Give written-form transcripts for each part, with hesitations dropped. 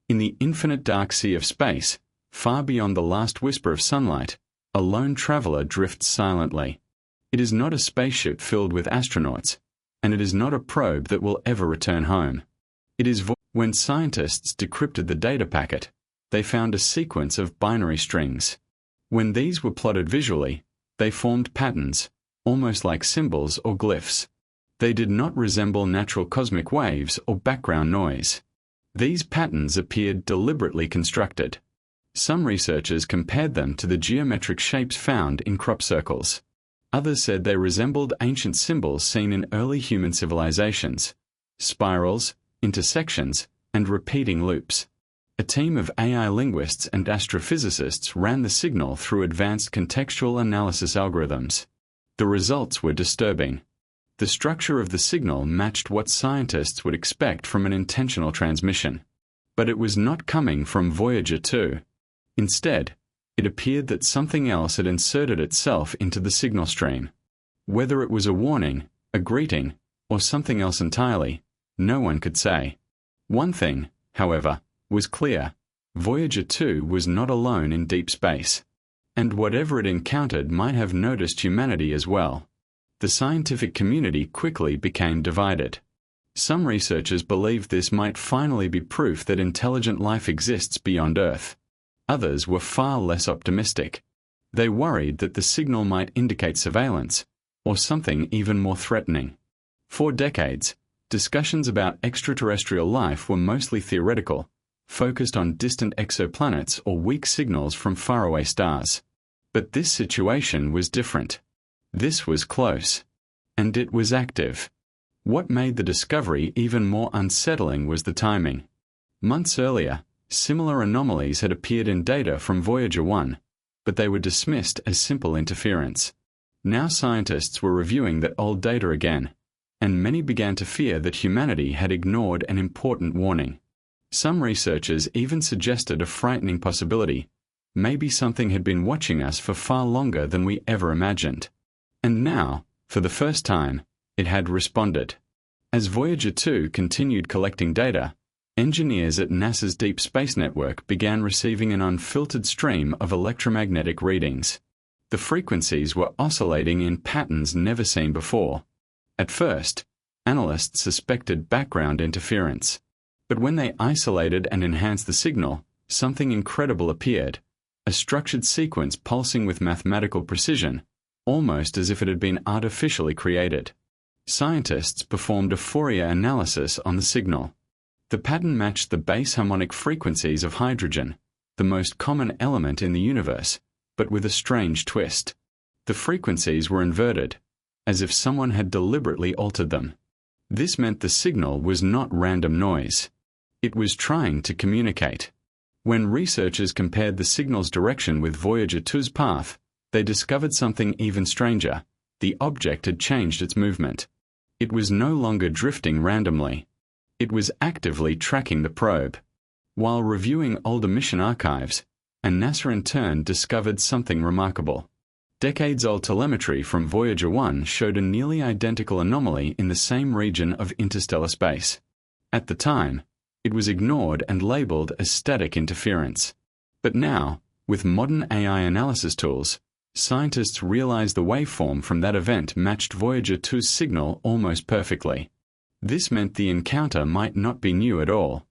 In the infinite dark sea of space, far beyond the last whisper of sunlight, a lone traveler drifts silently. It is not a spaceship filled with astronauts, and it is not a probe that will ever return home. It is when scientists decrypted the data packet, they found a sequence of binary strings. When these were plotted visually, they formed patterns, almost like symbols or glyphs. They did not resemble natural cosmic waves or background noise. These patterns appeared deliberately constructed. Some researchers compared them to the geometric shapes found in crop circles. Others said they resembled ancient symbols seen in early human civilizations: spirals, intersections, and repeating loops. A team of AI linguists and astrophysicists ran the signal through advanced contextual analysis algorithms. The results were disturbing. The structure of the signal matched what scientists would expect from an intentional transmission. But it was not coming from Voyager 2. Instead, it appeared that something else had inserted itself into the signal stream. Whether it was a warning, a greeting, or something else entirely, no one could say. One thing, however, was clear: Voyager 2 was not alone in deep space. And whatever it encountered might have noticed humanity as well. The scientific community quickly became divided. Some researchers believed this might finally be proof that intelligent life exists beyond Earth. Others were far less optimistic. They worried that the signal might indicate surveillance, or something even more threatening. For decades, discussions about extraterrestrial life were mostly theoretical, focused on distant exoplanets or weak signals from faraway stars. But this situation was different. This was close. And it was active. What made the discovery even more unsettling was the timing. Months earlier, similar anomalies had appeared in data from Voyager 1, but they were dismissed as simple interference. Now scientists were reviewing that old data again, and many began to fear that humanity had ignored an important warning. Some researchers even suggested a frightening possibility: maybe something had been watching us for far longer than we ever imagined. And now, for the first time, it had responded. As Voyager 2 continued collecting data, engineers at NASA's Deep Space Network began receiving an unfiltered stream of electromagnetic readings. The frequencies were oscillating in patterns never seen before. At first, analysts suspected background interference. But when they isolated and enhanced the signal, something incredible appeared: a structured sequence pulsing with mathematical precision, almost as if it had been artificially created. Scientists performed a Fourier analysis on the signal. The pattern matched the base harmonic frequencies of hydrogen, the most common element in the universe, but with a strange twist. The frequencies were inverted, as if someone had deliberately altered them. This meant the signal was not random noise. It was trying to communicate. When researchers compared the signal's direction with Voyager 2's path, they discovered something even stranger: the object had changed its movement. It was no longer drifting randomly. It was actively tracking the probe. While reviewing older mission archives, and NASA in turn discovered something remarkable. Decades-old telemetry from Voyager 1 showed a nearly identical anomaly in the same region of interstellar space. At the time, it was ignored and labeled as static interference. But now, with modern AI analysis tools, scientists realized the waveform from that event matched Voyager 2's signal almost perfectly. This meant the encounter might not be new at all.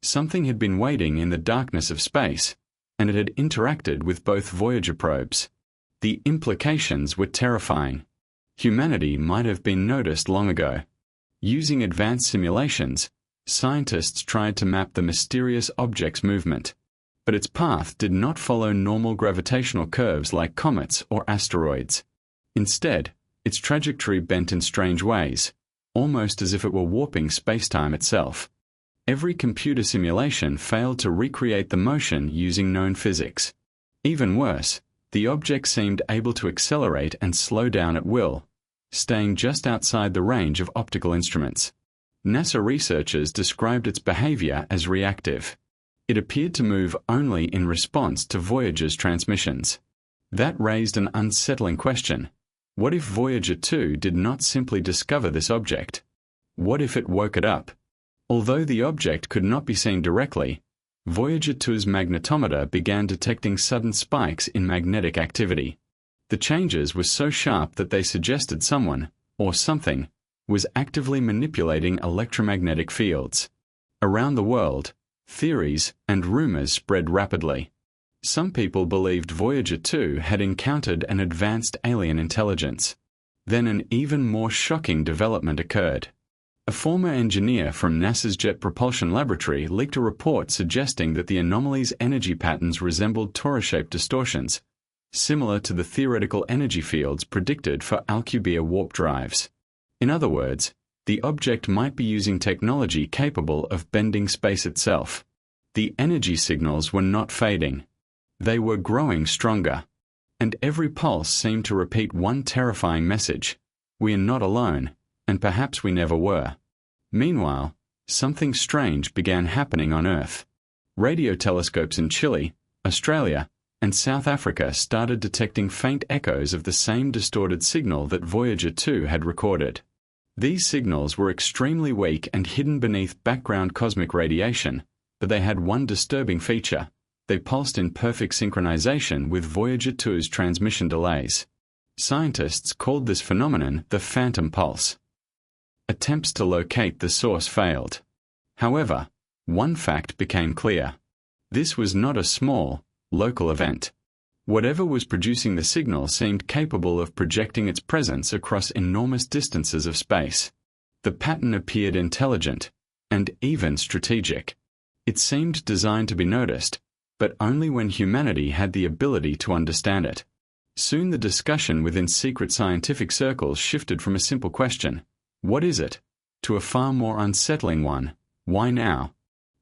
Something had been waiting in the darkness of space, and it had interacted with both Voyager probes. The implications were terrifying. Humanity might have been noticed long ago. Using advanced simulations, scientists tried to map the mysterious object's movement. But its path did not follow normal gravitational curves like comets or asteroids. Instead, its trajectory bent in strange ways, almost as if it were warping spacetime itself. Every computer simulation failed to recreate the motion using known physics. Even worse, the object seemed able to accelerate and slow down at will, staying just outside the range of optical instruments. NASA researchers described its behavior as reactive. It appeared to move only in response to Voyager's transmissions. That raised an unsettling question. What if Voyager 2 did not simply discover this object? What if it woke it up? Although the object could not be seen directly, Voyager 2's magnetometer began detecting sudden spikes in magnetic activity. The changes were so sharp that they suggested someone, or something, was actively manipulating electromagnetic fields. Around the world, theories and rumors spread rapidly. Some people believed Voyager 2 had encountered an advanced alien intelligence. Then an even more shocking development occurred. A former engineer from NASA's Jet Propulsion Laboratory leaked a report suggesting that the anomaly's energy patterns resembled torus-shaped distortions, similar to the theoretical energy fields predicted for Alcubierre warp drives. In other words, the object might be using technology capable of bending space itself. The energy signals were not fading. They were growing stronger. And every pulse seemed to repeat one terrifying message: we are not alone, and perhaps we never were. Meanwhile, something strange began happening on Earth. Radio telescopes in Chile, Australia, and South Africa started detecting faint echoes of the same distorted signal that Voyager 2 had recorded. These signals were extremely weak and hidden beneath background cosmic radiation, but they had one disturbing feature: they pulsed in perfect synchronization with Voyager 2's transmission delays. Scientists called this phenomenon the phantom pulse. Attempts to locate the source failed. However, one fact became clear. This was not a small, local event. Whatever was producing the signal seemed capable of projecting its presence across enormous distances of space. The pattern appeared intelligent, and even strategic. It seemed designed to be noticed, but only when humanity had the ability to understand it. Soon the discussion within secret scientific circles shifted from a simple question, "What is it?" to a far more unsettling one, "Why now?"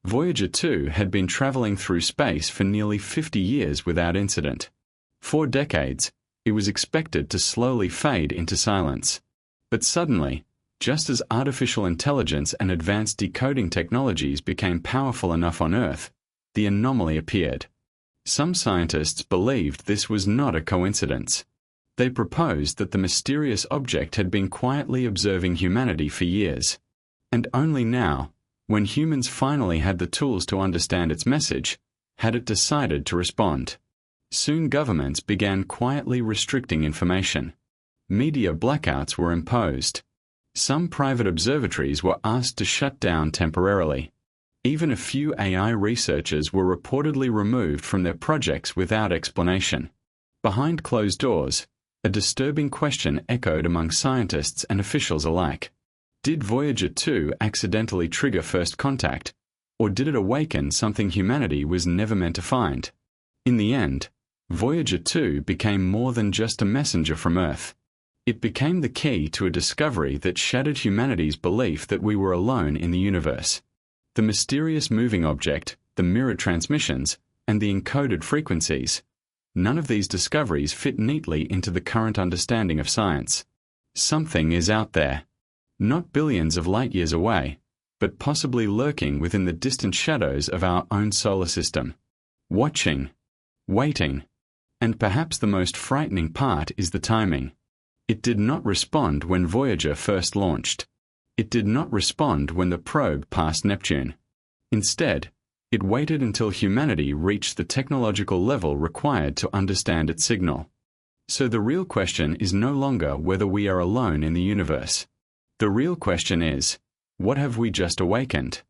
Voyager 2 had been traveling through space for nearly 50 years without incident. For decades, it was expected to slowly fade into silence. But suddenly, just as artificial intelligence and advanced decoding technologies became powerful enough on Earth, the anomaly appeared. Some scientists believed this was not a coincidence. They proposed that the mysterious object had been quietly observing humanity for years. And only now, when humans finally had the tools to understand its message, had it decided to respond. Soon governments began quietly restricting information. Media blackouts were imposed. Some private observatories were asked to shut down temporarily. Even a few AI researchers were reportedly removed from their projects without explanation. Behind closed doors, a disturbing question echoed among scientists and officials alike. Did Voyager 2 accidentally trigger first contact, or did it awaken something humanity was never meant to find? In the end, Voyager 2 became more than just a messenger from Earth. It became the key to a discovery that shattered humanity's belief that we were alone in the universe. The mysterious moving object, the mirrored transmissions, and the encoded frequencies. None of these discoveries fit neatly into the current understanding of science. Something is out there. Not billions of light years away, but possibly lurking within the distant shadows of our own solar system. Watching. Waiting. And perhaps the most frightening part is the timing. It did not respond when Voyager first launched. It did not respond when the probe passed Neptune. Instead, it waited until humanity reached the technological level required to understand its signal. So the real question is no longer whether we are alone in the universe. The real question is, what have we just awakened?